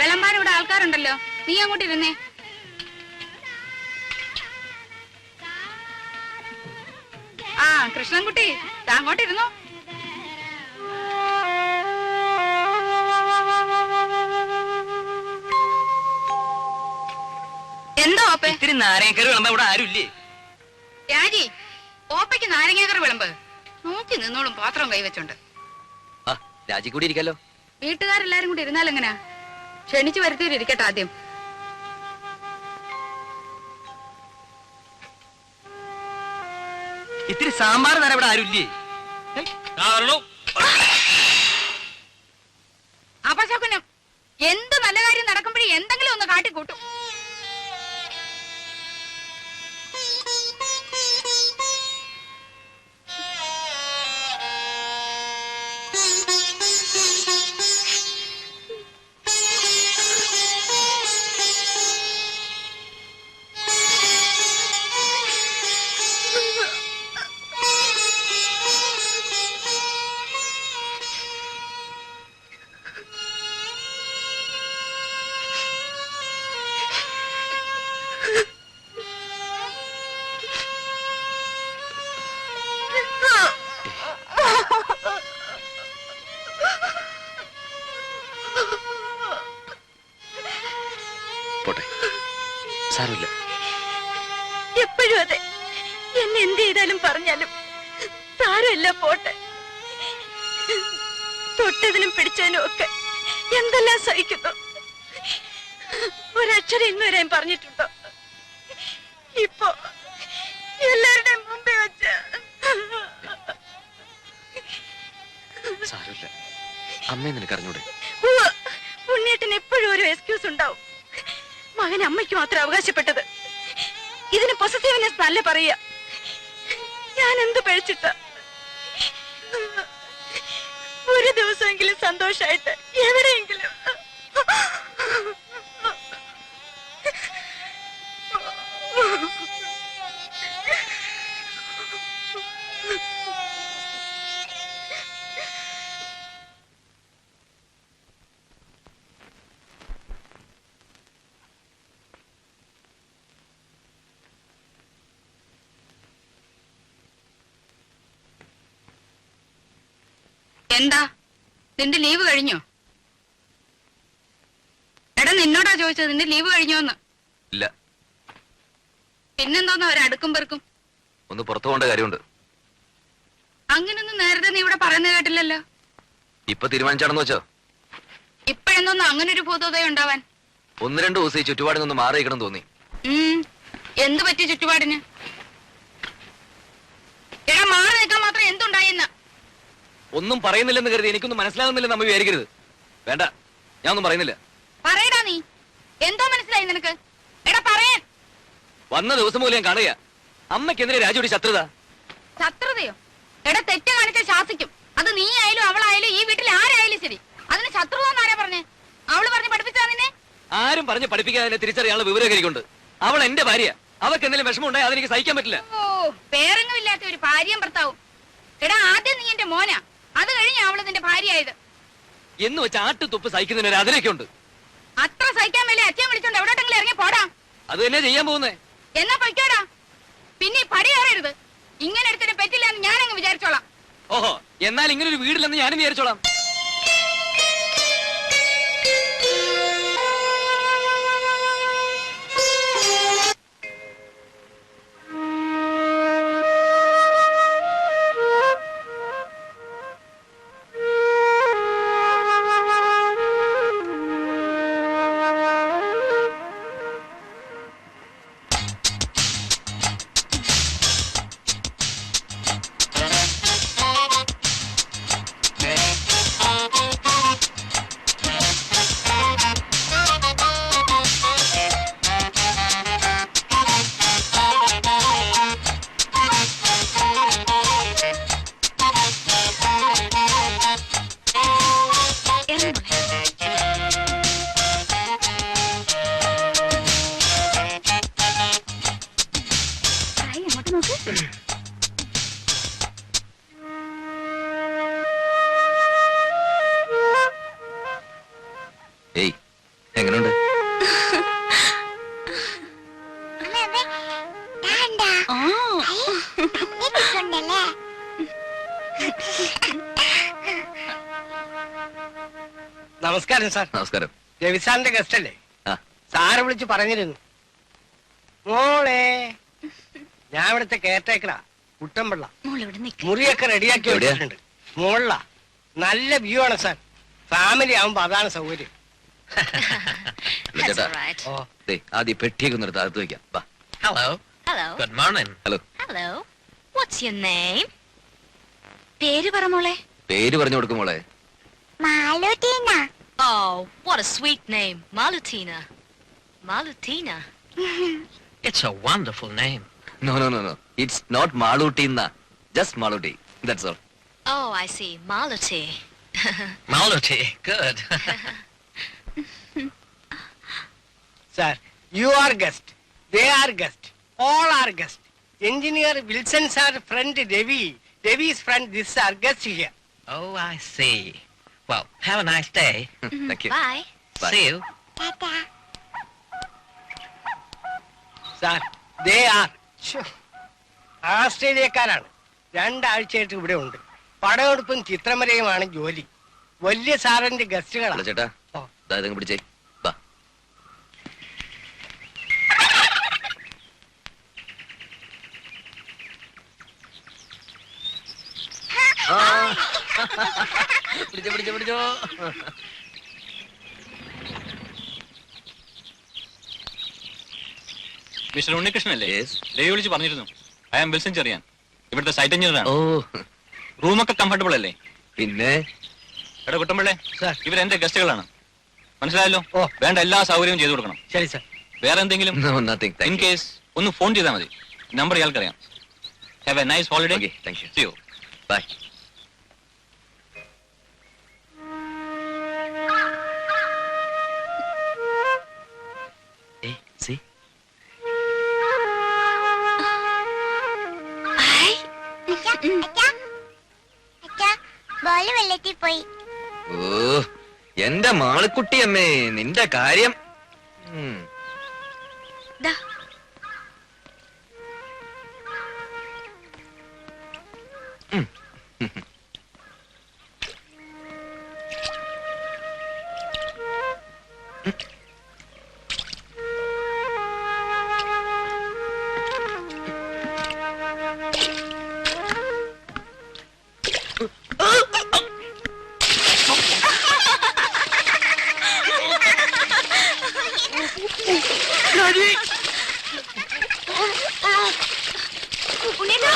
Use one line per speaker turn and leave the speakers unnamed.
വിളമ്പാൻ ഇവിടെ ആൾക്കാരുണ്ടല്ലോ, നീ അങ്ങോട്ട് ഇരുന്നേ. ആ കൃഷ്ണൻകുട്ടി, അങ്ങോട്ടിരുന്നോ. എന്തോ ഓപ്പ
ഇത്തിരി നാരങ്ങക്കറി വിളമ്പ ഇവിടെ ആരുമില്ലേ?
രാജി, ഓപ്പയ്ക്ക് നാരങ്ങാക്കറി വിളമ്പ്. നോക്കി നിന്നോളും പാത്രം കൈവച്ചോണ്ട്.
രാജി കൂടി ഇരിക്കല്ലോ.
വീട്ടുകാരെല്ലാരും കൂടി ഇരുന്നാലെങ്ങനാ? ക്ഷണിച്ചു വരുത്തിയിരിക്കട്ടെ ആദ്യം.
ഇത്തിരി സാമ്പാർ തരാൻ ഇവിടെ ആരുമില്ലേ?
അപശകുനം. എന്ത് നല്ല കാര്യം നടക്കുമ്പോഴേ എന്തെങ്കിലും ഒന്ന് കാട്ടിക്കൂട്ടും.
സാരമില്ല.
എപ്പോഴും അതെ. എന്നെ എന്ത് ചെയ്താലും പറഞ്ഞാലും സാരമില്ല, പോട്ടെ. തൊട്ടതിനും പിടിച്ചതിനും ഒക്കെ എന്തെല്ലാം സഹിക്കുന്നു. ഒരക്ഷരം ഇന്ന് വരെ പറഞ്ഞിട്ടുണ്ടോ? ഇപ്പൊ എല്ലാവരുടെയും മുമ്പേ വെച്ച്.
സാരമില്ല, അമ്മയെ നിനക്കറിഞ്ഞൂടെ?
ഉണ്ണിയേട്ടന് എപ്പോഴും ഒരു എക്സ്ക്യൂസ് ഉണ്ടാവും. മകൻ അമ്മയ്ക്ക് മാത്രം അവകാശപ്പെട്ടത്. ഇതിന് പൊസസീവ്നെസ് നല്ല പറയുക. ഞാൻ എന്ത് പഴിച്ചിട്ട? ഒരു ദിവസമെങ്കിലും സന്തോഷായിട്ട് എവിടെയെങ്കിലും.
എന്താ നിന്റെ ലീവ് കഴിഞ്ഞോ? എടാ, നിന്നോടാ ചോദിച്ചത്, നിന്റെ ലീവ് കഴിഞ്ഞോന്ന്.
ഇല്ല.
പിന്നെന്തോന്നാ ഒരടുക്കും പെറുക്കും?
ഒന്ന് പുറത്തു പോകേണ്ട കാര്യമുണ്ട്.
അങ്ങനൊന്നും നേരത്തെ നീ ഇവിടെ പറയുന്നത് കേട്ടില്ലല്ലോ.
ഇപ്പൊ തീരുമാനിച്ചാണെന്ന് വെച്ചോ?
ഇപ്പഴെന്തോന്നും അങ്ങനെ ഒരു ഭൂതോദയം ഉണ്ടാവാൻ?
1-2 ദിവസം ഈ ചുറ്റുപാടിൽ നിന്ന് മാറിയിക്കണം തോന്നി.
എന്ത് പറ്റി ചുറ്റുപാടിന്? എടാ, മാറി നിൽക്കാൻ മാത്രം എന്തുണ്ടായെന്ന്?
ഒന്നും പറയുന്നില്ലെന്ന് കരുതി എനിക്കൊന്നും മനസ്സിലാകുന്നില്ലെന്ന് നമ്മ വിചാരിക്കരുത്. വേണ്ട, ഞാൻ ഒന്നും പറയുന്നില്ല.
പറയടാ, നീ എന്തോ മനസ്സിലായി നിനക്ക്? എടാ പറയാൻ.
വന്ന ദിവസം പോലും ഞാൻ കാണുക അമ്മയ്ക്കെതിരെ രാജുടി ശത്രുത.
ശത്രുതയോ? എടാ, തെറ്റ് കാണിച്ച ശാസിക്കും. അത് നീ ആയാലും അവളായാലും ഈ വീട്ടിൽ ആരായാലും ശരി. അതിന് ശത്രുത എന്നാരാ പറഞ്ഞേ? അവള് പറഞ്ഞ് പഠിപ്പിച്ചാ നിന്നെ?
ആരും പറഞ്ഞ് പഠിപ്പിക്കാതെ തിരിച്ചറിയാനുള്ള വിവരകരിക്കുണ്ട്. അവൾ എന്റെ ഭാര്യ. അവർക്ക് എന്തെങ്കിലും വിഷമം ഉണ്ടായി അതെനിക്ക് സഹിക്കാൻ പറ്റില്ല.
ഓ, പേരങ്ങുമില്ലാത്ത ഒരു ഭാര്യയും ഭർത്താവും. എടാ, ആദ്യം നീ എന്റെ മോനാ, അത് കഴിഞ്ഞ അവള് നിന്റെ ഭാര്യയായത്.
എന്ന് വെച്ച് ആട്ടുതുപ്പ് സഹിക്കുന്നതിന് അതിലൊക്കെ ഉണ്ട്.
അത്ര സഹിക്കാൻ വേണ്ടി അച്ഛൻ വിളിച്ചോണ്ട് എവിടോട്ടെങ്കിലും ഇറങ്ങി പോടാ.
അത് തന്നെ ചെയ്യാൻ പോകുന്നേ.
എന്നാ പൊയ്ക്കോടാ. പിന്നെ പടി കയറരുത്. ഇങ്ങനെ എടുത്തിട്ട് പറ്റില്ല എന്ന് ഞാനങ്ങ് വിചാരിച്ചോളാം.
ഓഹോ, എന്നാൽ ഇങ്ങനെ ഒരു വീടില്ലെന്ന് ഞാനും വിചാരിച്ചോളാം. എങ്ങനെയുണ്ട്?
നമസ്കാരം സാർ.
നമസ്കാരം.
രവിസാറിന്റെ ഗസ്റ്റ് അല്ലേ?
ആ.
സാറെ വിളിച്ച് പറഞ്ഞിരുന്നു. മോളെ, ഞാൻ ഇവിടുത്തെ കെയർടേക്കറാ, കുട്ടമ്പിള്ള.
മോളിവിടെ നിൽക്ക്.
മുറിയൊക്കെ റെഡിയാക്കി
എവിടെയാ?
വെച്ചിട്ടുണ്ട്. മോളിലാ. നല്ല വ്യൂ ആണ് സാർ. ഫാമിലി ആവുമ്പോ അതാണ് സൗകര്യം.
ഇല്ല ചേട്ടാ,
ഓ,
ദേ, ആദ്യം പെട്ടിയൊക്കെ ഒന്ന് എടുത്ത് അകത്ത് വെക്കാം. വാ.
Hello.
Hello.
Good morning.
Hello.
Hello. What's your name? പേര് പറ മോളെ.
പേര് പറഞ്ഞു കൊടുക്കും മോളെ.
Malutina.
Oh, what a sweet name. Malutina. Malutina.
It's a wonderful name.
No, no, no, no. It's not Malutina. Just Maluti. That's all.
Oh, I see. Maluti.
Maluti. Good.
Sir, you are guest, they are guest, all are guest. Engineer Wilson sir friend Ravi, Ravi's friend this are guest here.
Oh, I see. Well, have a nice day.
Thank you.
Bye.
Bye.
See you.
Tata.
Sir, they are ആസ്ട്രേലിയക്കാരാണ്. 2 ആഴ്ചയായിട്ട് ഇവിടെ ഉണ്ട്. പടമെടുപ്പും ചിത്രമരയുമാണ് ജോലി. വലിയ സാറിന്റെ
hello
ഗസ്റ്റുകളാണ്.
ചേട്ടാ,
ഓ.
ദാ ഇതങ്ങ് പിടിച്ചേ. വാ. ആ. പിടിച്ചോ, പിടിച്ചോ, പിടിച്ചോ.
മിസ്റ്റർ ഉണ്ണികൃഷ്ണനല്ലേ?
Yes.
രവി വിളിച്ച് പറഞ്ഞിരുന്നു. ഐ ആം വിൽസൺ ചെറിയാൻ, ഇവിടുത്തെ സൈറ്റ് എഞ്ചിനീയർ ആണ്.
ഓ,
റൂമൊക്കെ കംഫർട്ടബിൾ അല്ലേ?
പിന്നെ
എടാ കുട്ടമ്പിള്ളേ,
സാർ.
ഇവരെന്റെ ഗസ്റ്റുകളാണ്, മനസ്സിലായല്ലോ?
ഓ.
വേണ്ട എല്ലാ സൗകര്യവും ചെയ്തു കൊടുക്കണം.
ശരി സാർ.
വേറെ എന്തെങ്കിലും
no, nothing.
In
Thank you.
Case ഒന്ന് ഫോൺ ചെയ്താൽ മതി. നമ്പർ ഇയാൾക്കറിയാം. Have a nice holiday.
Okay, thank you.
See you.
Bye. Hey, see?
അച്ഛാ, ബോള് വെള്ളത്തിൽ പോയി.
ഓ, എന്റെ മാളിക്കുട്ടിയമ്മേ, നിന്റെ കാര്യം. ഉം.
ദാ.
ഉം.
ഉണ്ണീട്ടാ.